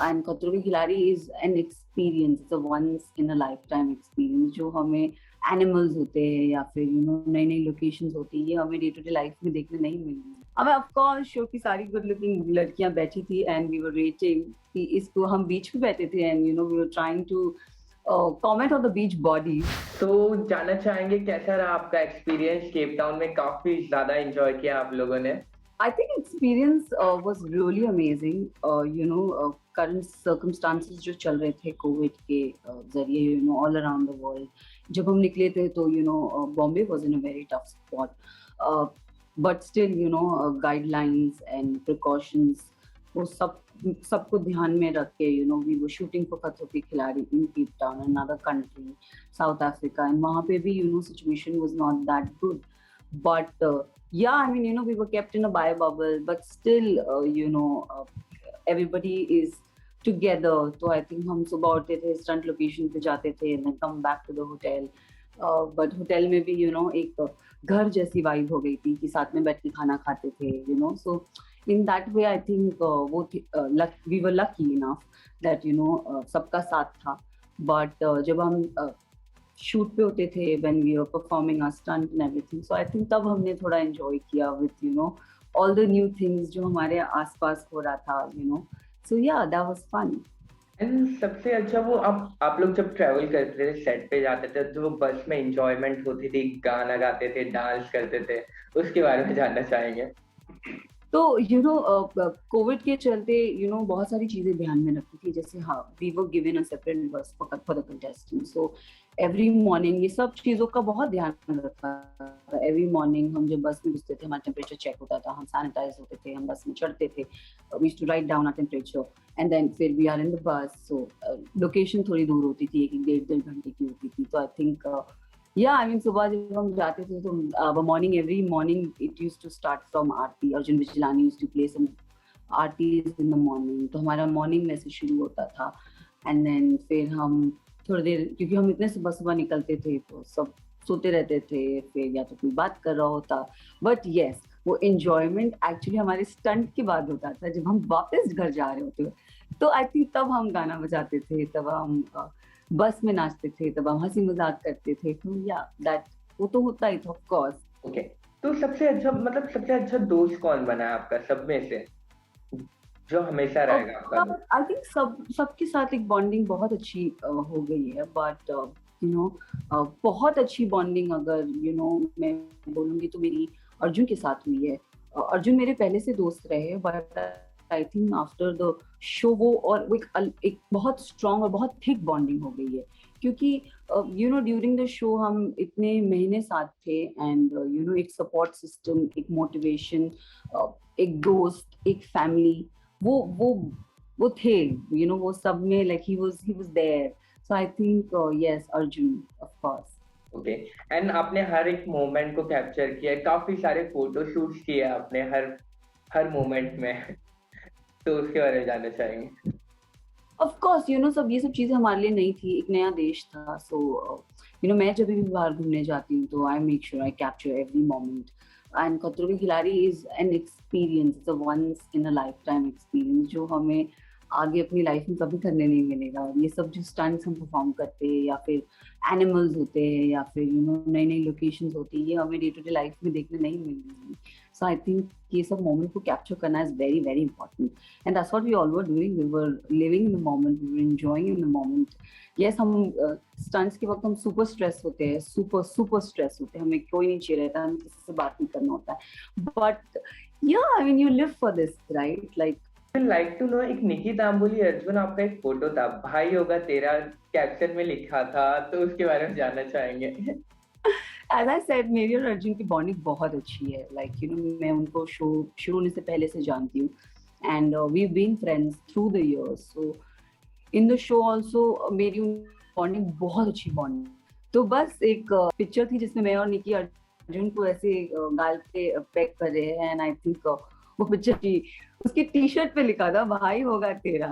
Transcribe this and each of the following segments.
And Khatron Ke Khiladi is an experience, it's a once in a life time experience जो हमें animals होते हैं या फिर नई नई लोकेशंस होती है, ये हमें डे टू डे लाइफ में देखने नहीं मिलती। हमें ऑफ कोर्स शो की सारी गुड लुकिंग लड़कियां बैठी थी एंड वी वर रेटिंग कि इसको, हम बीच पे बैठे थे and we were trying to comment on the beach body. तो जानना चाहेंगे कैसा रहा आपका एक्सपीरियंस केप टाउन में? काफी ज्यादा एंजॉय किया आप लोगों ने? I think experience was really amazing. Current circumstances जो चल रहे थे कोविड के जरिए, all around the world. जब हम निकले थे तो Bombay was in a very tough spot. Uh, but still, guidelines and precautions, वो सबको ध्यान में रख के, we were shooting for खतरों के खिलाड़ी in Cape Town, another country, South Africa, and वहाँ पे भी situation was not that good. But yeah, I mean, we were kept in a bio bubble, but still, everybody is together. So I think हम सुबह उठते थे, stunt location पे जाते थे, and then come back to the hotel. But hotel में भी, एक घर जैसी vibe हो गई थी कि साथ में बैठ के खाना खाते थे. So in that way, I think we were lucky enough that सबका साथ था. But जब हम शूट पे होते थे, when we were performing our stunt and everything, so I think तब हमने थोड़ा enjoy किया with all the new things जो हमारे आसपास हो रहा था. So yeah, that was fun. And सबसे अच्छा वो आप लोग जब ट्रेवल करते थे, सेट पे जाते थे, तो वो बस में एंजॉयमेंट होती थी, गाना गाते थे, डांस करते थे, उसके बारे में जानना चाहेंगे। तो कोविड के चलते बहुत सारी चीजें ध्यान में रखी थी, जैसे हाँ, we were given a separate bus for the contestant, so every morning ये सब चीजों का बहुत ध्यान रखा था। एवरी मॉर्निंग हम जब बस में घुसते थे, हमारा टेम्परेचर चेक होता था, हम सैनिटाइज होते थे, हम बस में चढ़ते थे, we used to write down our temperature and then फिर we are in the bus. So location थोड़ी दूर होती थी, एक डेढ़ घंटे की होती थी, तो I think Yeah, I mean, सुबह जब हम जाते थे तो morning, every morning it used to start from Aarti. Arjun विजलानी used to play some Aarti's in the morning. तो हमारा morning में से शुरू होता था and then फिर हम थोड़ी देर, क्योंकि हम इतने सुबह सुबह निकलते थे तो सब सोते रहते थे, फिर या तो कोई बात कर रहा होता, बट यस वो एंजॉयमेंट एक्चुअली हमारे स्टंट के बाद होता था, जब हम वापस घर जा रहे होते। तो आई थिंक तब हम गाना बजाते थे, तब हम बस में नाचते थे, तब हम हंसी मजाक करते थे, तो या दैट वो तो होता ही था ऑफ कोर्स। ओके, तो सबसे अच्छा दोस्त कौन बना है आपका सब में से, जो हमेशा रहेगा आपका दोस्त? आई थिंक सबके साथ एक बॉन्डिंग बहुत अच्छी हो गई है, बट बहुत अच्छी बॉन्डिंग अगर मैं बोलूंगी तो मेरी अर्जुन के साथ हुई है। अर्जुन मेरे पहले से दोस्त रहे, but I think after the show वो और वो एक बहुत स्ट्रांग और बहुत थिक बॉन्डिंग हो गई है, क्योंकि ड्यूरिंग द शो हम इतने महीने साथ थे एंड एक सपोर्ट सिस्टम, एक मोटिवेशन, एक दोस्त, एक फैमिली, वो वो वो थे, वो सब में, like he was there. So I think yes, Arjun of course. Okay, and आपने हर एक मोमेंट को कैप्चर किया है, काफी सारे फोटो शूट्स किए आपने हर हर मोमेंट में, तो उसके बारे में जानना चाहेंगे। ऑफ कोर्स सब ये सब चीजें हमारे लिए नई थी, एक नया देश था। सो मैं जब भी बाहर घूमने जाती हूँ तो I make sure I capture every moment. And Khatron Ke Khiladi is an experience, it's a once in a life time experience जो हमें आगे अपनी लाइफ में कभी करने नहीं मिलेगा। और ये सब जो स्टंट्स हम परफॉर्म करते हैं या फिर एनिमल्स होते हैं या फिर नई नई लोकेशंस होती है, ये हमें डे टू डे लाइफ में देखने नहीं मिलेंगी। सो आई थिंक ये सब मोमेंट को कैप्चर करना is very very important and that's what we all were doing. We were living in the moment, we were enjoying in the moment. Yes, हम stunts के वक्त हम सुपर स्ट्रेस होते हैं, सुपर स्ट्रेस होते हैं, हमें कोई नहीं चाहिए रहता, हमें किसी से बात नहीं करना होता है, but yeah I mean you live for this, right? Like like to know, एक निकी दाम्बुली अर्जुन आपका एक फोटो था, भाई होगा तेरा कैप्शन में लिखा था, तो उसके बारे में जानना चाहेंगे। As I said, मेरी और अर्जुन की बॉन्डिंग बहुत अच्छी है। लाइक मैं उनको शो शुरू होने से पहले से जानती हूँ and we been friends through the years. So in the show also मेरी बॉन्डिंग बहुत अच्छी बॉन्डिंग। तो बस एक पिक्चर थी जिसमें मैं और निकी अर्जुन को ऐसे गाल पे पैक कर रहे हैं एंड आई थिंक वो पिक्चर थी, उसकी टी शर्ट पे लिखा था भाई होगा तेरा।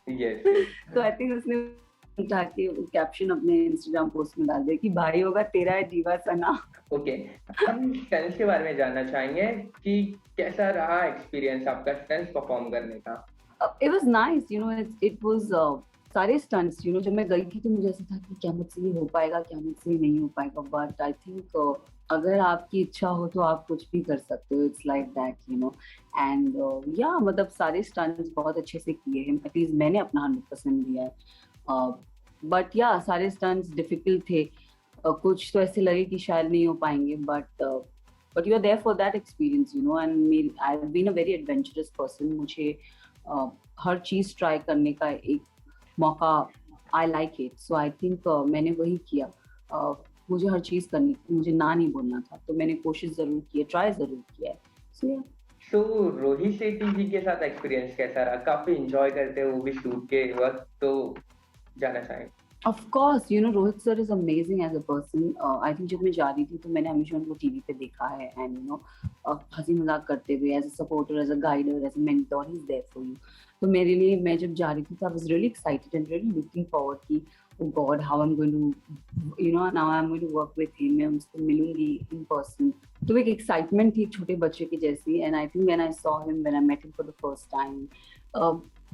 यस। तो आई थिंक उसने उठा के कैप्शन अपने इंस्टाग्राम पोस्ट में डाल दिया कि भाई होगा तेरा है दीवा सना। ओके, हम स्टंट्स के बारे में जानना चाहेंगे कि कैसा रहा एक्सपीरियंस आपका स्टंट्स परफॉर्म करने का? It was nice, you know. It was सारे stunts, you know. जब मैं गई थी तो मुझे ऐसा था कि क्या मुझसे ये हो पाएगा, क्या मुझसे ये नहीं हो पाएगा. But I think अगर आपकी इच्छा हो तो आप कुछ भी कर सकते हो. It's like that, you know. And yeah, मतलब सारे stunts बहुत अच्छे से किए हैं. At least मैंने अपना 100% दिया है. But yeah, सारे stunts difficult थे. कुछ तो ऐसे लगे कि शायद नहीं हो पाएंगे. But you are there for that experience, you know. And I've been a very adventurous person. मुझे हर चीज ट्राई करने का एक मौका, I like it. So I think मैंने वही किया. मुझे हर चीज करनी थी, मुझे ना नहीं बोलना था, तो मैंने कोशिश जरूर की है, ट्राई जरूर किया है. सो या. सो रोहित शेट्टी जी के साथ एक्सपीरियंस कैसा रहा? काफी इंजॉय करते हैं वो भी शूट के वक्त, तो जाना चाहेंगे. Of course, you know, Rohit sir is amazing as a person. I think जब मैं जा रही थी तो मैंने हमेशा उनको टीवी पे देखा है, and you know, हंसी मजाक करते हुए, as a supporter, as a guider, as a mentor, he's there for you. तो मेरे लिए, मैं जब जा रही थी तो I was really excited and really looking forward कि oh God, how I'm going to, you know, now I'm going to work with him. मैं उनसे मिलूंगी in person. तो एक excitement थी छोटे बच्चे की जैसी. And I think when I saw him, when I met him for the first time,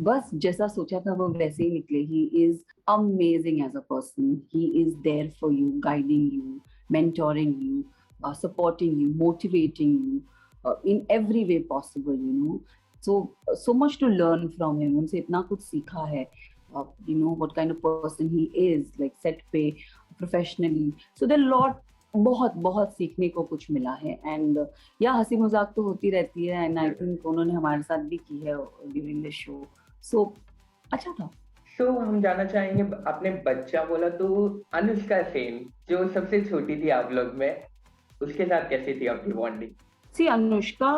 बस जैसा सोचा था वो वैसे ही निकले. He is amazing as a person. He is there for you, guiding you, mentoring you, supporting you, motivating you in every way possible, you know. So much to learn from him. उनसे इतना कुछ सीखा है. You know what kind of person he is, like set पे, professionally. So there are lot, बहुत बहुत सीखने को कुछ मिला है. एंड या हंसी मजाक तो होती रहती है. एंड आई थिंक उन्होंने हमारे साथ भी की है ड्यूरिंग द शो. सो अच्छा था. सो हम जानना चाहेंगे, आपने बच्चा बोला तो अनुष्का सेन जो सबसे छोटी थी आप लोग में, उसके साथ कैसी थी आपकी bonding? See, Anushka,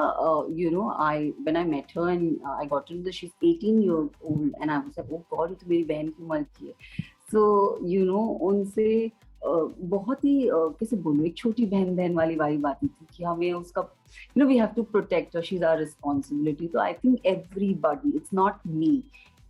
you know, when I met her and I got to know that she's 18 years old, and I was like, oh God, ये तो मेरी बहन की उम्र की है. So, you know, उनसे बहुत ही कैसे बोलूं, एक छोटी बहन बहन वाली वाइब आती थी कि हमें उसका, you know, we have to protect her, she's our responsibility. So I think everybody, it's not me,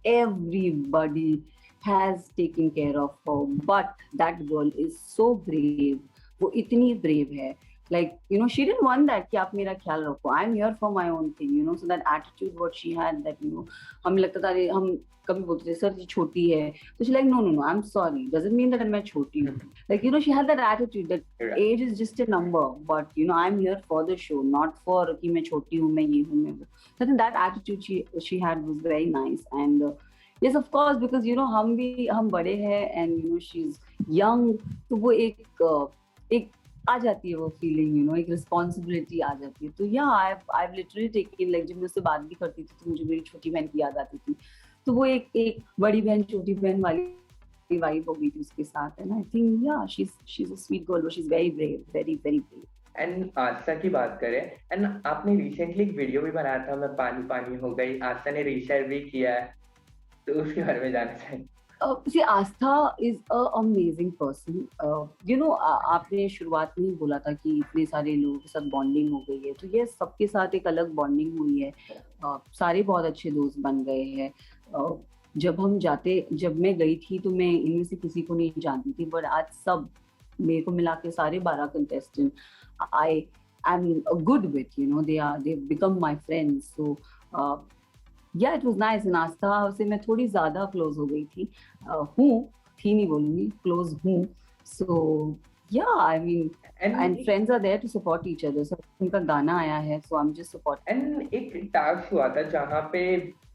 everybody has taken care of her. But that girl is so brave. वो इतनी brave है. Like, you know, she didn't want that कि आप मेरा ख्याल रखो. I'm here for my own thing, you know. So that attitude what she had, that, you know, हमें लगता था, हम कभी बोलते थे सर ये छोटी है, तो she like no, I'm sorry, doesn't mean that मैं छोटी हूँ. Like, you know, she had that attitude that age is just a number, but you know, I'm here for the show, not for कि मैं छोटी हूँ, मैं ये हूँ, मैं वो. I think that attitude she had was very nice. And yes, of course, because you know हम बड़े हैं, and you know she's young, तो वो एक आ जाती है वो फीलिंग, यू नो, एक रिस्पॉन्सिबिलिटी आ जाती है. तो या आई लिटरली टेकन, लाइक जब मैं उससे बात भी करती थी तो मुझे मेरी छोटी बहन की याद आती थी. तो वो एक बड़ी बहन छोटी बहन वाली वाइब हो गई थी उसके साथ. And I think yeah she is a sweet girl, she is very brave, very very brave. And Aastha की बात करें, एंड आपने रिसेंटली एक वीडियो भी बनाया था, मैं पानी पानी हो गई, आस्था ने रीशेयर भी किया है, तो उसके बारे में जानना चाहिए. See, Astha is a amazing person. You know, आपने शुरुआत में ही बोला था कि इतने सारे लोगों के साथ बॉन्डिंग हो गई है, तो ये सबके साथ एक अलग बॉन्डिंग हुई है. सारे बहुत अच्छे दोस्त बन गए हैं. जब मैं गई थी तो मैं इनमें से किसी को नहीं जानती थी, बट आज सब मेरे को मिला के सारे 12 contestant I am good with, you know, they become my friends. So yeah, it was nice. And आस्था से मैं थोड़ी ज्यादा क्लोज हो गई थी. थी नहीं बोलूंगी, क्लोज हूँ. So yeah, I mean, and friends are there to support each other. So उनका गाना आया है, so I'm just supporting. And एक टास्क हुआ था जहाँ पे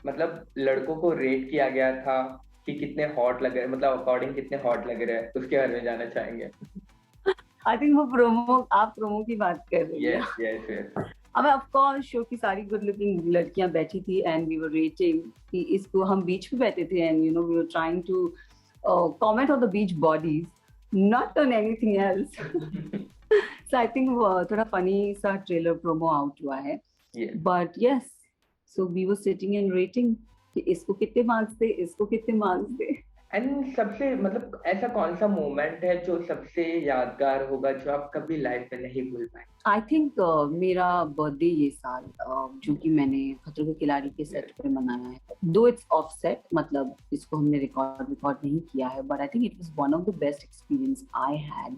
मतलब लड़कों को रेट किया गया था कि कितने हॉट लग रहे हैं, मतलब अकॉर्डिंग कितने हॉट लग रहे हैं, उसके बारे में जानना चाहेंगे. I think वो आप प्रोमो की बात कर रहे हैं. Yes. अब ऑफ कोर्स शो की सारी गुड लुकिंग लड़कियां बैठी थी, एंड वी वर रेटिंग कि इसको, हम बीच पे बैठे थे, and you know we were trying to comment on the beach bodies, not on anything else. So I think थोड़ा फनी सा ट्रेलर प्रोमो आउट हुआ है. But yes, so we were sitting and rating कि इसको कितने marks दे, इसको कितने marks they. And सबसे मतलब ऐसा कौन सा मोमेंट है जो सबसे यादगार होगा, जो आप कभी लाइफ में नहीं भूल पाए? आई थिंक मेरा बर्थडे ये साल, जो कि मैंने खतरों के खिलाड़ी के सेट पे मनाया है. दो इट्स ऑफ सेट, मतलब इसको हमने रिकॉर्ड नहीं किया है, but I think it was one of the best experience I had.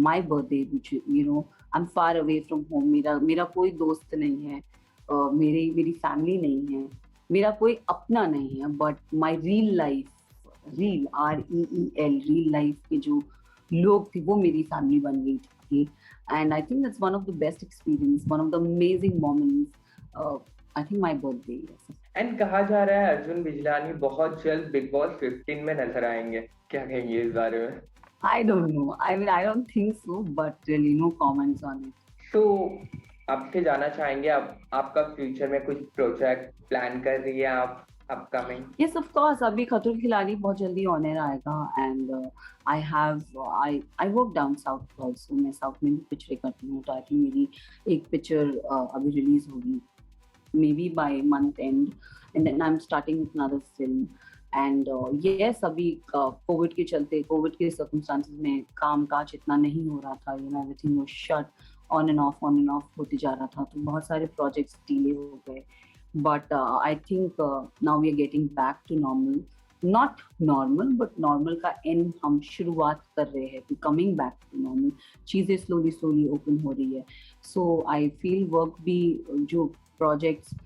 My birthday, which you know, I am far away from home. मेरा कोई दोस्त नहीं है, मेरी फैमिली नहीं है. मेरा कोई अपना नहीं है, but my reel life, reel reel life के जो लोग थे वो मेरी फैमिली बन गई थी. And I think that's one of the best experience, one of the amazing moments. I think my birthday. And कहा जा रहा है अर्जुन बिजलानी बहुत जल्द बिग बॉस 15 में नजर आएंगे, क्या कहेंगे इस बारे में? I don't know. I mean, I don't think so, but really no comments on it. तो आपसे जानना चाहेंगे, आपका फ्यूचर में कुछ प्रोजेक्ट प्लान कर रही है आप अपकमिंग? Yes, of course. अभी खतरों के खिलाड़ी बहुत जल्दी ऑन एयर आएगा. And I work down south also. मैं साउथ में भी पिक्चरें करती हूँ, तो आई थिंक मेरी एक पिक्चर अभी रिलीज होगी, may be by month end. And then I am starting with another film. And yes, अभी कोविड के चलते, कोविड के सर्कमस्टांसेस में काम काज इतना नहीं हो रहा था. Everything was shut, on end of होते जा रहा था, तो बहुत सारे प्रोजेक्ट्स डिले हो गए. But I think now we are getting back to normal. Not normal, but normal का end हम शुरुआत कर रहे हैं. We coming back to normal. चीज़ें slowly open हो रही है. So I feel work भी, जो projects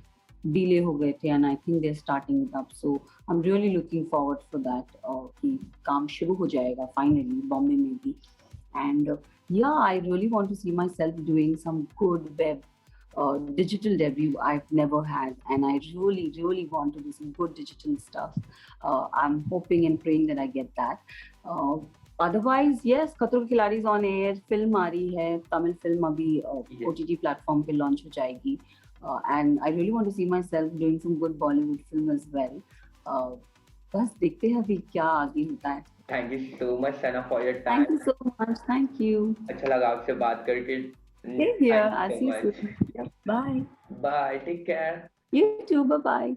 delay हो गए थे, and I think they're starting it up. So I'm really looking forward for that. कि काम शुरू हो जाएगा finally बॉम्बे में भी. And yeah, I really want to see myself doing some good web digital debut I've never had, and I really want to do some good digital stuff. I'm hoping and praying that I get that. Uh, Otherwise, yes, खतरों के खिलाड़ी is on air. Film आ रही है, Tamil film अभी OTT platform पे launch हो जाएगी. And I really want to see myself doing some good Bollywood film as well. बस देखते हैं अभी क्या आगे होता है. Thank you so much Sana for your time. Thank you so much. Thank you. अच्छा लगा आपसे बात करके. Stay here. I'll see you soon. Yep. Bye. Bye. Take care. You too. Bye bye.